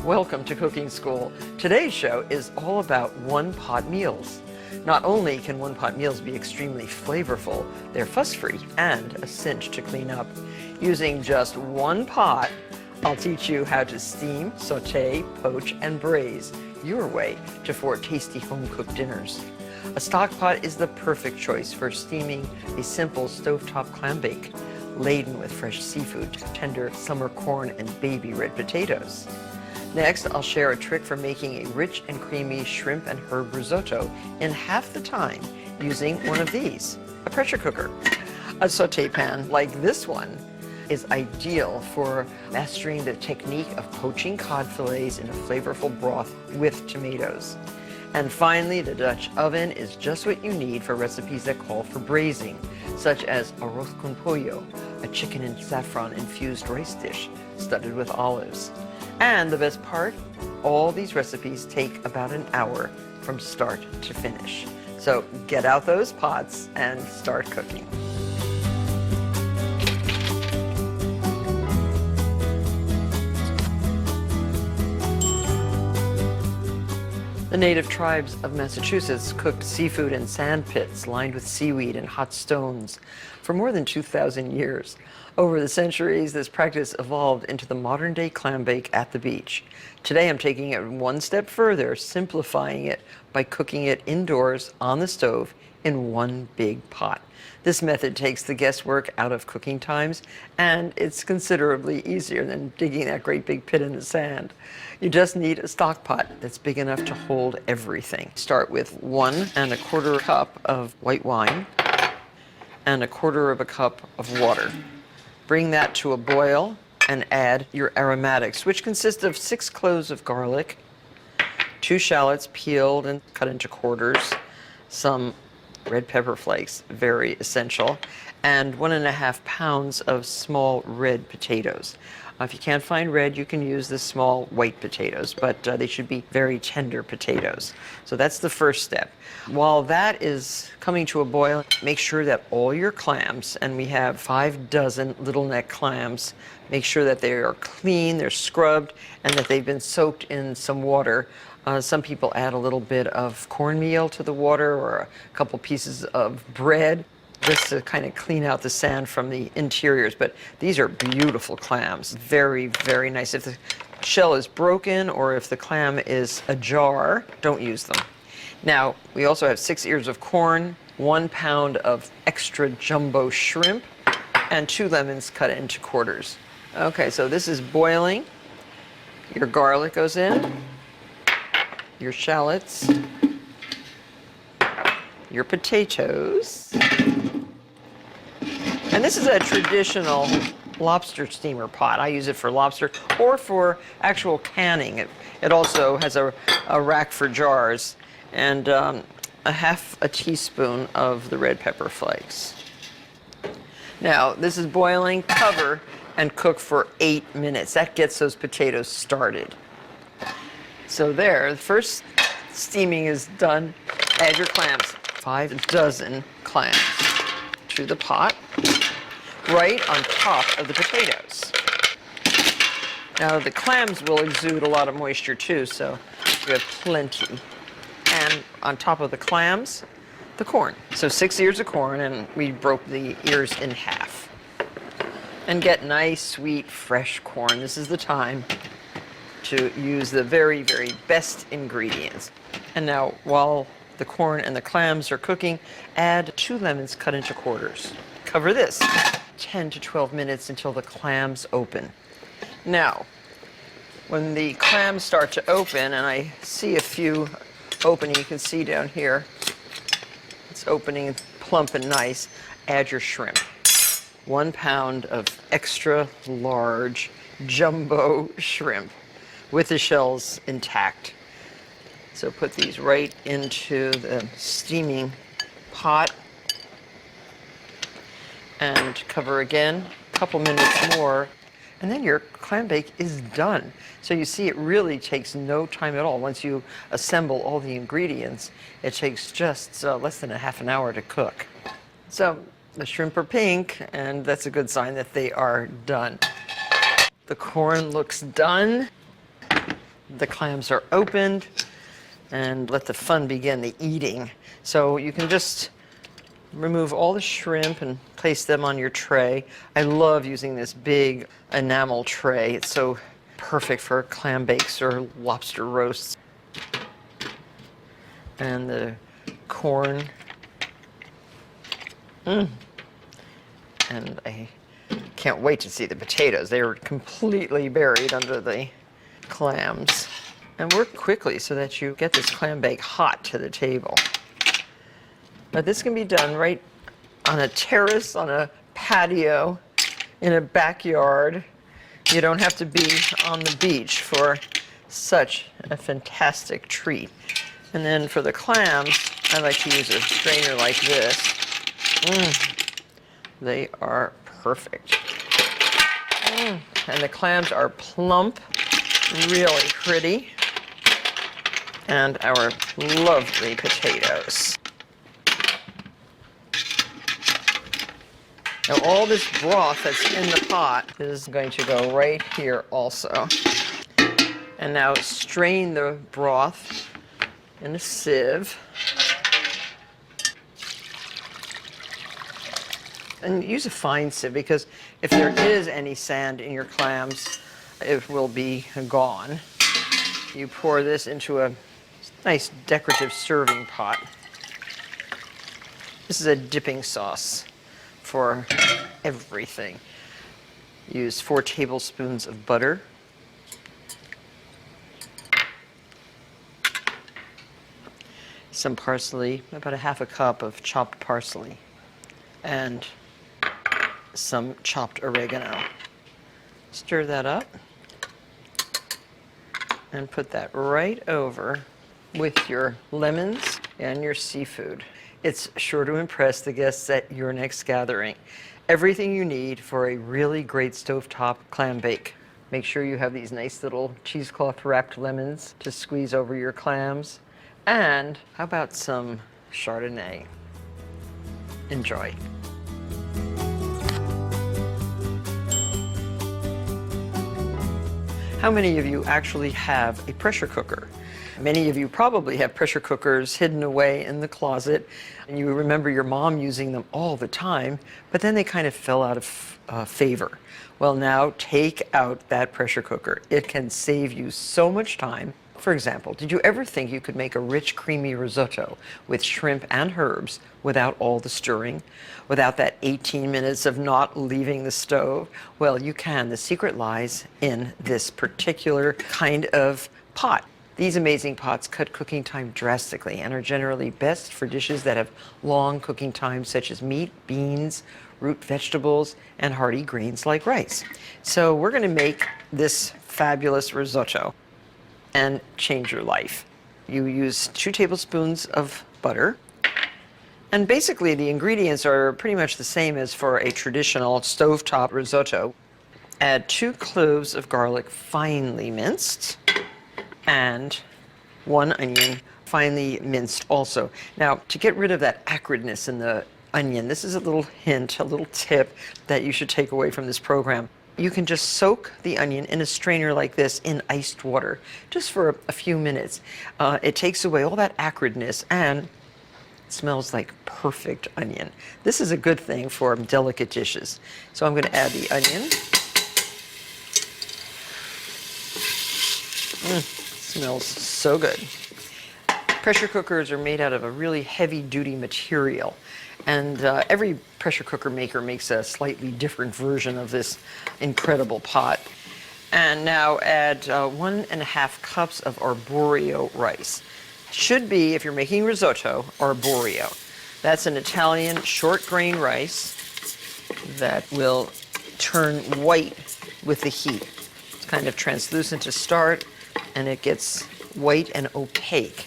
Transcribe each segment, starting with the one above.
Welcome to Cooking School. Today's show is all about one-pot meals. Not only can one-pot meals be extremely flavorful, they're fuss-free and a cinch to clean up. Using just one pot, I'll teach you how to steam, sauté, poach, and braise your way to 4 tasty home-cooked dinners. A stock pot is the perfect choice for steaming a simple stovetop clam bake, laden with fresh seafood, tender summer corn, and baby red potatoes. Next, I'll share a trick for making a rich and creamy shrimp and herb risotto in half the time using one of these, a pressure cooker. A sauté pan like this one is ideal for mastering the technique of poaching cod fillets in a flavorful broth with tomatoes. And finally, the Dutch oven is just what you need for recipes that call for braising, such as arroz con pollo, a chicken and saffron infused rice dish studded with olives. And the best part, all these recipes take about an hour from start to finish. So get out those pots and start cooking. The native tribes of Massachusetts cooked seafood in sand pits lined with seaweed and hot stones for more than 2,000 years. Over the centuries, this practice evolved into the modern-day clam bake at the beach. Today, I'm taking it one step further, simplifying it by cooking it indoors on the stove in one big pot. This method takes the guesswork out of cooking times, and it's considerably easier than digging that great big pit in the sand. You just need a stock pot that's big enough to hold everything. Start with 1 1/4 cup of white wine and 1/4 cup of water. Bring that to a boil and add your aromatics, which consist of 6 cloves of garlic, 2 shallots peeled and cut into quarters, some red pepper flakes, very essential, and 1½ pounds of small red potatoes. If you can't find red, you can use the small white potatoes, but they should be very tender potatoes. So that's the first step. While that is coming to a boil, make sure that all your clams, and we have 5 dozen little neck clams, make sure that they are clean, they're scrubbed, and that they've been soaked in some water. Some people add a little bit of cornmeal to the water or a couple pieces of bread, just to kind of clean out the sand from the interiors. But these are beautiful clams, very, very nice. If the shell is broken or if the clam is ajar, don't use them. Now, we also have 6 ears of corn, 1 pound of extra jumbo shrimp, and 2 lemons cut into quarters. Okay, so this is boiling. Your garlic goes in, your shallots, your potatoes. And this is a traditional lobster steamer pot. I use it for lobster or for actual canning. It also has a rack for jars and a 1/2 teaspoon of the red pepper flakes. Now, this is boiling. Cover and cook for 8 minutes. That gets those potatoes started. So there, the first steaming is done. Add your clams. 5 dozen clams to the pot, right on top of the potatoes. Now the clams will exude a lot of moisture too, so you have plenty. And on top of the clams, the corn. So 6 ears of corn, and we broke the ears in half. And get nice, sweet, fresh corn. This is the time to use the very, very best ingredients. And now, while the corn and the clams are cooking, add 2 lemons cut into quarters. Cover this 10 to 12 minutes until the clams open. Now, when the clams start to open, and I see a few opening, you can see down here, it's opening plump and nice, add your shrimp. 1 pound of extra large jumbo shrimp with the shells intact. So put these right into the steaming pot and cover again, a couple minutes more, and then your clam bake is done. So you see it really takes no time at all. Once you assemble all the ingredients, it takes just less than a half an hour to cook. So the shrimp are pink, and that's a good sign that they are done. The corn looks done. the clams are opened, and let the fun begin, the eating. So you can just remove all the shrimp and place them on your tray. I love using this big enamel tray. It's so perfect for clam bakes or lobster roasts. And the corn. And I can't wait to see the potatoes. They are completely buried under the clams. And work quickly so that you get this clam bake hot to the table. But this can be done right on a terrace, on a patio, in a backyard. You don't have to be on the beach for such a fantastic treat. And then for the clams, I like to use a strainer like this. They are perfect. And the clams are plump, really pretty. And our lovely potatoes. Now all this broth that's in the pot is going to go right here also. And now strain the broth in a sieve. And use a fine sieve, because if there is any sand in your clams, it will be gone. You pour this into a nice decorative serving pot. This is a dipping sauce for everything. Use 4 tablespoons of butter. Some parsley, about a half a cup of chopped parsley, and some chopped oregano. Stir that up and put that right over with your lemons and your seafood. It's sure to impress the guests at your next gathering. Everything you need for a really great stovetop clam bake. Make sure you have these nice little cheesecloth wrapped lemons to squeeze over your clams. And how about some Chardonnay? Enjoy. How many of you actually have a pressure cooker? Many of you probably have pressure cookers hidden away in the closet, and you remember your mom using them all the time, but then they kind of fell out of favor. Well, now take out that pressure cooker. It can save you so much time. For example, did you ever think you could make a rich, creamy risotto with shrimp and herbs without all the stirring, without that 18 minutes of not leaving the stove? Well, you can. The secret lies in this particular kind of pot. These amazing pots cut cooking time drastically and are generally best for dishes that have long cooking times, such as meat, beans, root vegetables, and hearty grains like rice. So we're going to make this fabulous risotto and change your life. You use 2 tablespoons of butter. And basically the ingredients are pretty much the same as for a traditional stovetop risotto. Add 2 cloves of garlic finely minced, and 1 onion finely minced also. Now, to get rid of that acridness in the onion, this is a little hint, a little tip that you should take away from this program. You can just soak the onion in a strainer like this in iced water, just for a few minutes. It takes away all that acridness and it smells like perfect onion. This is a good thing for delicate dishes. So I'm going to add the onion. Smells so good. Pressure cookers are made out of a really heavy-duty material, and every pressure cooker maker makes a slightly different version of this incredible pot. And now add 1½ cups of arborio rice. Should be, if you're making risotto, arborio. That's an Italian short grain rice that will turn white with the heat. It's kind of translucent to start, and it gets white and opaque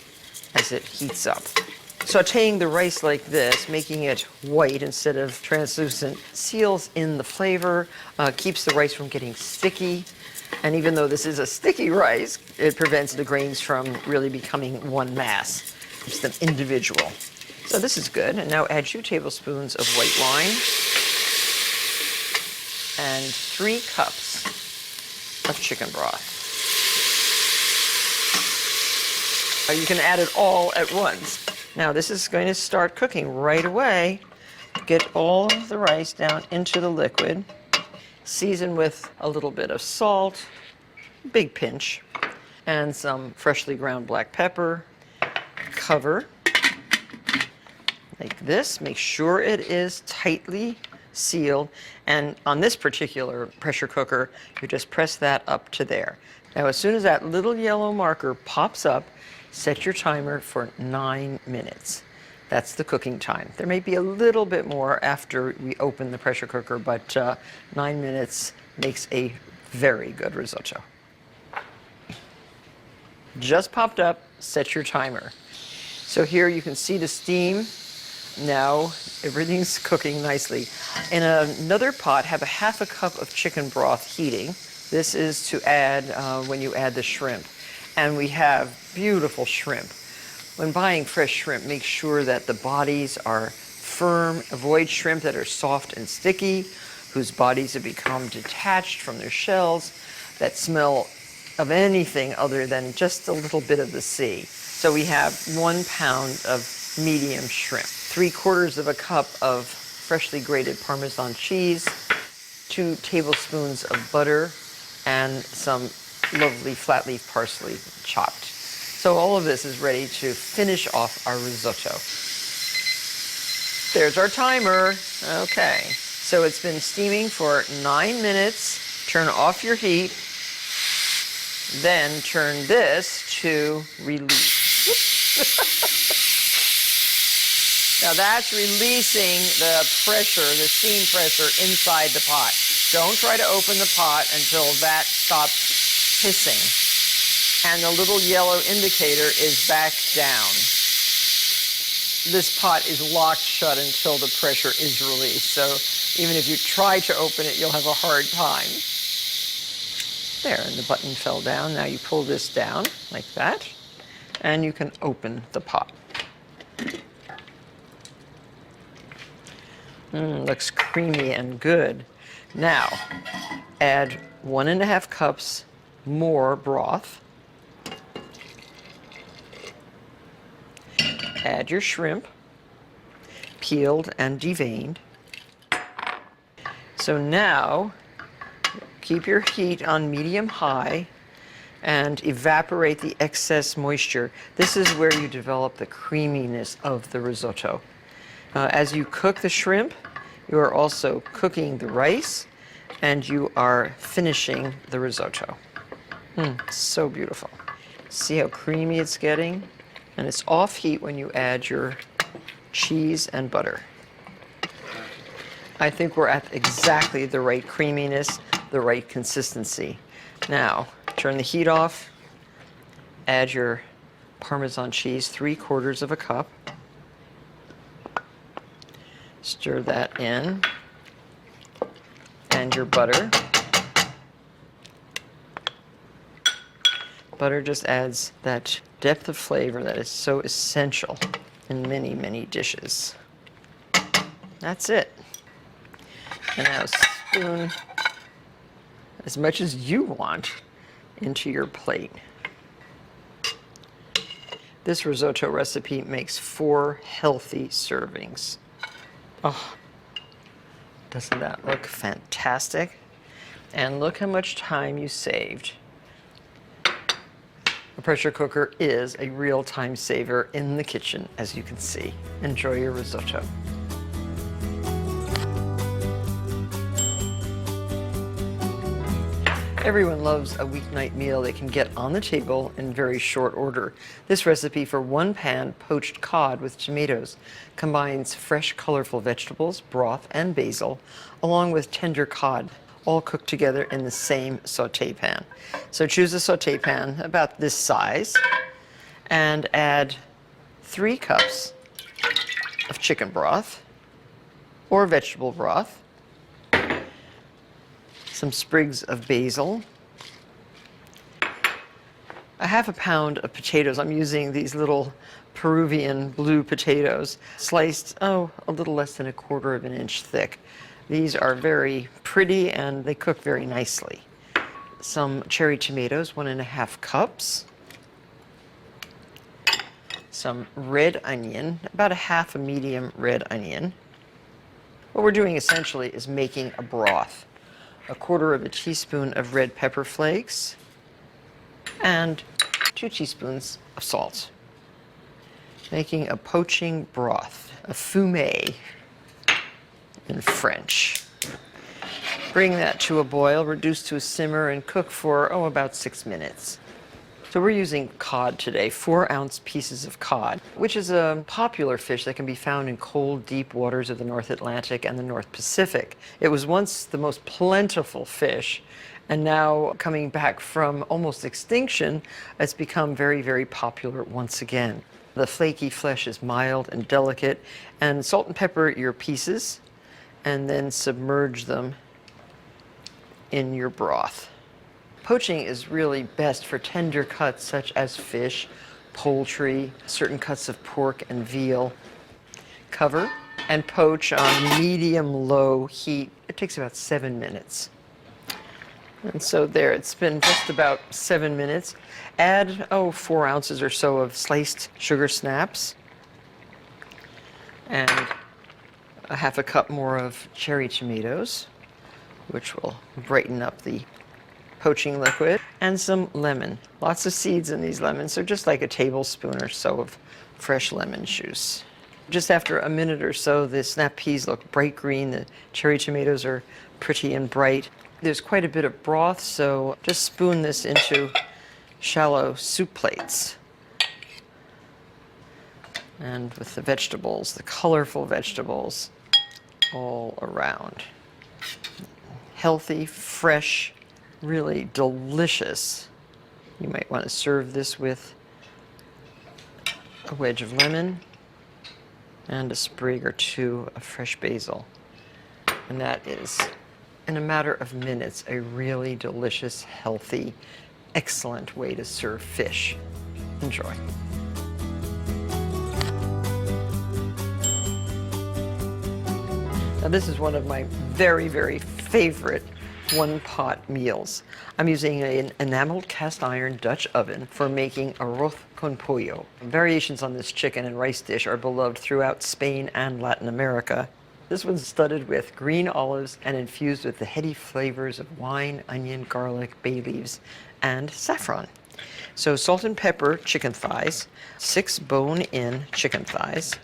as it heats up. Sautéing the rice like this, making it white instead of translucent, seals in the flavor, keeps the rice from getting sticky. And even though this is a sticky rice, it prevents the grains from really becoming one mass. Keeps them individual. So this is good. And now add 2 tablespoons of white wine and 3 cups of chicken broth. You can add it all at once. Now this is going to start cooking right away. Get all of the rice down into the liquid. Season with a little bit of salt, big pinch, and some freshly ground black pepper. Cover like this. Make sure it is tightly sealed. And on this particular pressure cooker, you just press that up to there. Now, as soon as that little yellow marker pops up, set your timer for 9 minutes. That's the cooking time. There may be a little bit more after we open the pressure cooker, but 9 minutes makes a very good risotto. Just popped up, set your timer. So here you can see the steam. Now everything's cooking nicely. In another pot, have a half a cup of chicken broth heating. This is to add when you add the shrimp. And we have beautiful shrimp. When buying fresh shrimp, make sure that the bodies are firm. Avoid shrimp that are soft and sticky, whose bodies have become detached from their shells, that smell of anything other than just a little bit of the sea. So we have 1 pound of medium shrimp, 3/4 of a cup of freshly grated Parmesan cheese, 2 tablespoons of butter, and some lovely flat leaf parsley chopped. So all of this is ready to finish off our risotto. There's our timer. Okay, so it's been steaming for 9 minutes. Turn off your heat. Then turn this to release. Now that's releasing the pressure, the steam pressure inside the pot. Don't try to open the pot until that stops hissing. And the little yellow indicator is back down. This pot is locked shut until the pressure is released. So even if you try to open it, you'll have a hard time. There, and the button fell down. Now you pull this down like that, and you can open the pot. Looks creamy and good. Now, add 1.5 cups more broth. Add your shrimp, peeled and deveined. So now, keep your heat on medium-high and evaporate the excess moisture. This is where you develop the creaminess of the risotto. As you cook the shrimp, you are also cooking the rice and you are finishing the risotto. So beautiful. See how creamy it's getting? And it's off heat when you add your cheese and butter. I think we're at exactly the right creaminess, the right consistency. Now, turn the heat off, add your Parmesan cheese, 3/4 of a cup. Stir that in, and your butter. Butter just adds that depth of flavor that is so essential in many, many dishes. That's it. And now spoon as much as you want into your plate. This risotto recipe makes 4 healthy servings. Oh, doesn't that look fantastic? And look how much time you saved. A pressure cooker is a real time saver in the kitchen, as you can see. Enjoy your risotto. Everyone loves a weeknight meal they can get on the table in very short order. This recipe for 1 pan poached cod with tomatoes combines fresh, colorful vegetables, broth, and basil, along with tender cod, all cooked together in the same sauté pan. So choose a sauté pan about this size and add 3 cups of chicken broth or vegetable broth, some sprigs of basil, a half pound of potatoes. I'm using these little Peruvian blue potatoes, sliced, a little less than 1/4 of an inch thick. These are very pretty and they cook very nicely. Some cherry tomatoes, 1.5 cups. some red onion, about a half a medium red onion. What we're doing essentially is making a broth. A quarter of a teaspoon of red pepper flakes and 2 teaspoons of salt. Making a poaching broth, a fumet in French. Bring that to a boil, reduce to a simmer, and cook for, about 6 minutes. So we're using cod today, 4-ounce pieces of cod, which is a popular fish that can be found in cold, deep waters of the North Atlantic and the North Pacific. It was once the most plentiful fish, and now coming back from almost extinction, it's become very, very popular once again. The flaky flesh is mild and delicate, and salt and pepper your pieces, and then submerge them in your broth. Poaching is really best for tender cuts such as fish, poultry, certain cuts of pork and veal. Cover and poach on medium-low heat. It takes about 7 minutes. And so there, it's been just about 7 minutes. Add, 4 ounces or so of sliced sugar snaps and a half a cup more of cherry tomatoes, which will brighten up the poaching liquid, and some lemon. Lots of seeds in these lemons, so just like a tablespoon or so of fresh lemon juice. Just after a minute or so, the snap peas look bright green, the cherry tomatoes are pretty and bright. There's quite a bit of broth, so just spoon this into shallow soup plates. And with the vegetables, the colorful vegetables, all around. Healthy, fresh, really delicious. You might want to serve this with a wedge of lemon and a sprig or 2 of fresh basil. And that is, in a matter of minutes, a really delicious, healthy, excellent way to serve fish. Enjoy. Now this is one of my very, very favorite one-pot meals. I'm using an enameled cast iron Dutch oven for making arroz con pollo. Variations on this chicken and rice dish are beloved throughout Spain and Latin America. This one's studded with green olives and infused with the heady flavors of wine, onion, garlic, bay leaves, and saffron. So salt and pepper chicken thighs, 6 bone-in chicken thighs.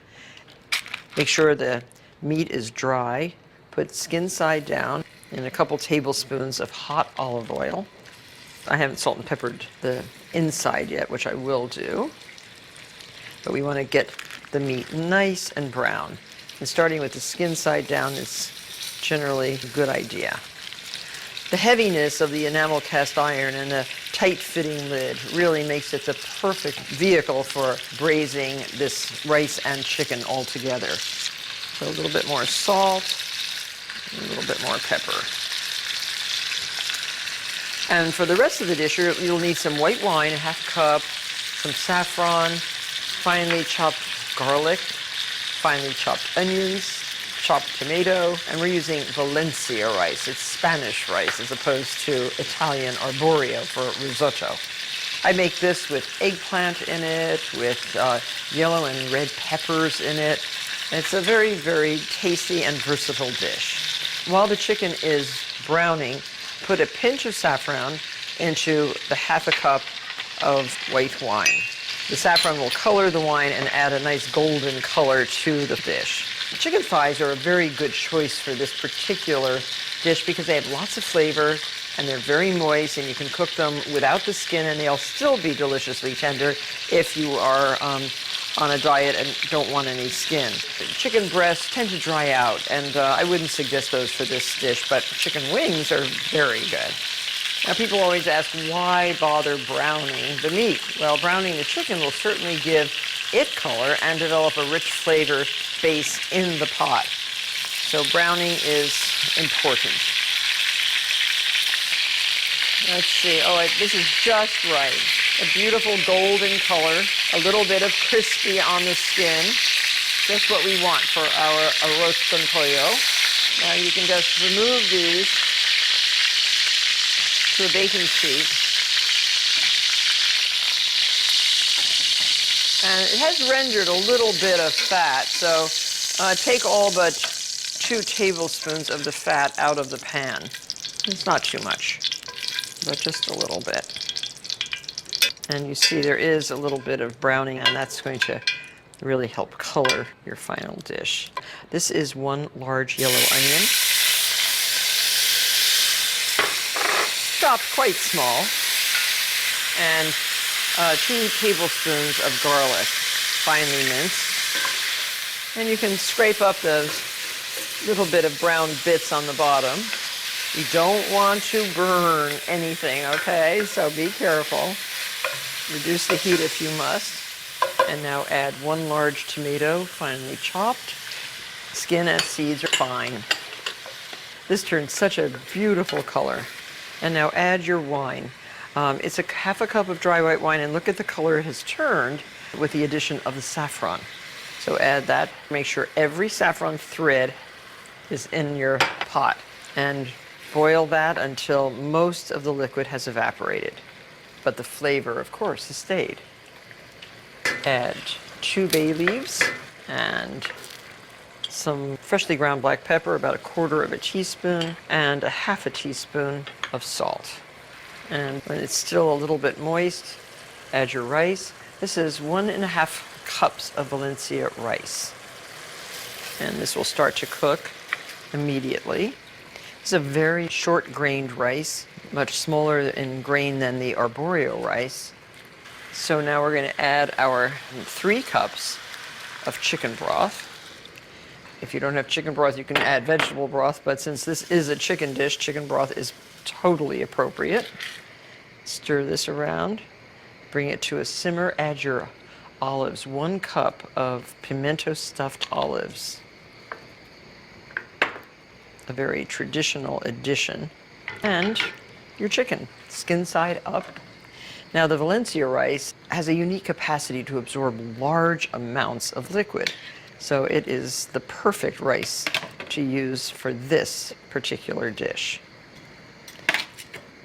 Make sure the meat is dry. Put skin side down in a couple tablespoons of hot olive oil. I haven't salt and peppered the inside yet, which I will do. But we want to get the meat nice and brown. And starting with the skin side down is generally a good idea. The heaviness of the enamel cast iron and the tight-fitting lid really makes it the perfect vehicle for braising this rice and chicken all together. So a little bit more salt, a little bit more pepper. And for the rest of the dish, you'll need some white wine, a half cup, some saffron, finely chopped garlic, finely chopped onions, chopped tomato, and we're using Valencia rice. It's Spanish rice as opposed to Italian arborio for risotto. I make this with eggplant in it, with yellow and red peppers in it. It's a very, very tasty and versatile dish. While the chicken is browning, put a pinch of saffron into the half a cup of white wine. The saffron will color the wine and add a nice golden color to the dish. Chicken thighs are a very good choice for this particular dish because they have lots of flavor and they're very moist, and you can cook them without the skin and they'll still be deliciously tender if you are on a diet and don't want any skin. Chicken breasts tend to dry out, and I wouldn't suggest those for this dish, but chicken wings are very good. Now, people always ask, why bother browning the meat? Well, browning the chicken will certainly give it color and develop a rich flavor base in the pot. So browning is important. Let's see. This is just right. A beautiful golden color, a little bit of crispy on the skin. Just what we want for our arroz con pollo. Now you can just remove these to a baking sheet. And it has rendered a little bit of fat, so take all but 2 tablespoons of the fat out of the pan. It's not too much, but just a little bit. And you see there is a little bit of browning, and that's going to really help color your final dish. This is 1 large yellow onion, chopped quite small, and 2 tablespoons of garlic, finely minced. And you can scrape up those little bit of brown bits on the bottom. You don't want to burn anything, okay? So be careful. Reduce the heat if you must. And now add 1 large tomato, finely chopped. Skin and seeds are fine. This turns such a beautiful color. And now add your wine. It's half a cup of dry white wine, and look at the color it has turned with the addition of the saffron. So add that. Make sure every saffron thread is in your pot, and boil that until most of the liquid has evaporated. But the flavor, of course, has stayed. Add 2 bay leaves and some freshly ground black pepper, about 1/4 teaspoon, and 1/2 teaspoon of salt. And when it's still a little bit moist, add your rice. This is 1½ cups of Valencia rice. And this will start to cook immediately. It's a very short-grained rice, much smaller in grain than the arborio rice. So now we're going to add our 3 cups of chicken broth. If you don't have chicken broth, you can add vegetable broth, but since this is a chicken dish, chicken broth is totally appropriate. Stir this around, bring it to a simmer, add your olives, 1 cup of pimento stuffed olives. A very traditional addition. And your chicken, skin side up. Now the Valencia rice has a unique capacity to absorb large amounts of liquid. So it is the perfect rice to use for this particular dish.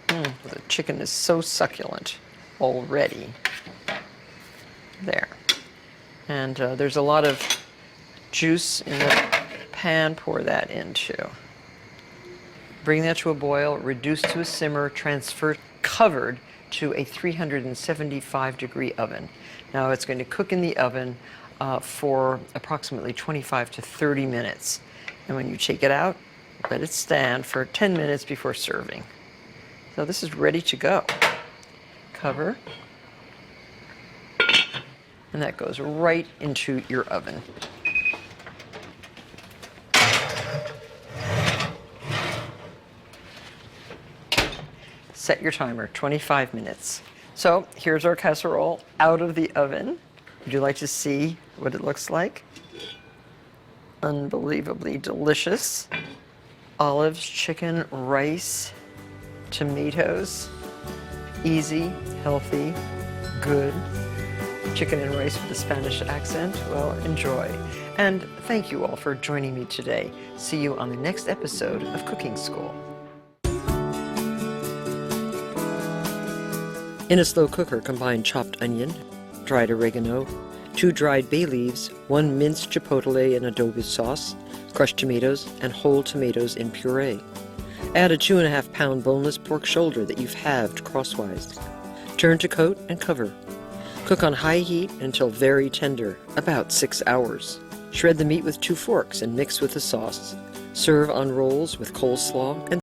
The chicken is so succulent already. There. And there's a lot of juice in the pan, pour that into. Bring that to a boil, reduce to a simmer, transfer covered to a 375-degree oven. Now it's going to cook in the oven for approximately 25 to 30 minutes. And when you take it out, let it stand for 10 minutes before serving. So this is ready to go. Cover. And that goes right into your oven. Set your timer, 25 minutes. So here's our casserole out of the oven. Would you like to see what it looks like? Unbelievably delicious. Olives, chicken, rice, tomatoes. Easy, healthy, good. Chicken and rice with a Spanish accent. Well, enjoy. And thank you all for joining me today. See you on the next episode of Cooking School. In a slow cooker, combine chopped onion, dried oregano, 2 dried bay leaves, 1 minced chipotle and adobe sauce, crushed tomatoes, and whole tomatoes in puree. Add a 2½ pound boneless pork shoulder that you've halved crosswise. Turn to coat and cover. Cook on high heat until very tender, about 6 hours. Shred the meat with 2 forks and mix with the sauce. Serve on rolls with coleslaw and